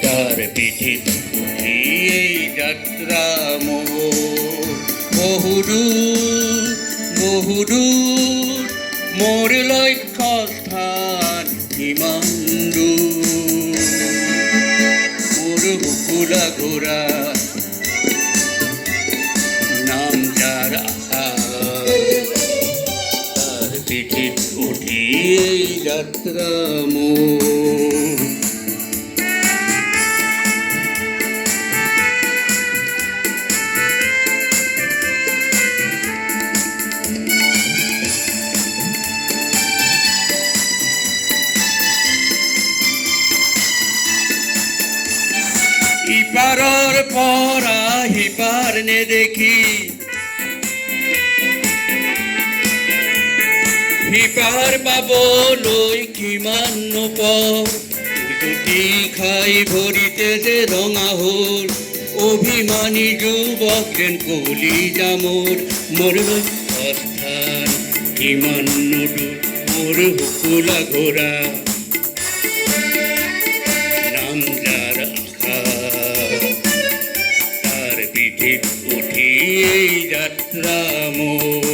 তার পিঠে এই যাত্রা বহুদূর বহুদূর মোর লক্ষ্য স্থান ইমান দূর মোর বুকুলা ঘোরা নাম যার তার পিঠে উঠি এই যাত্রা ইপারর পরা হিপার নে দেখি হিপার পাবলৈ কিমান পর দুটি খাই ভরিতে যে রঙা হল অভিমানী যুবক যেন কলি জামর মোর অস্থান কিমান দূর মোর হুকুলা ঘোরা নাম যার তার পিঠে উঠি এই যাত্রা মোর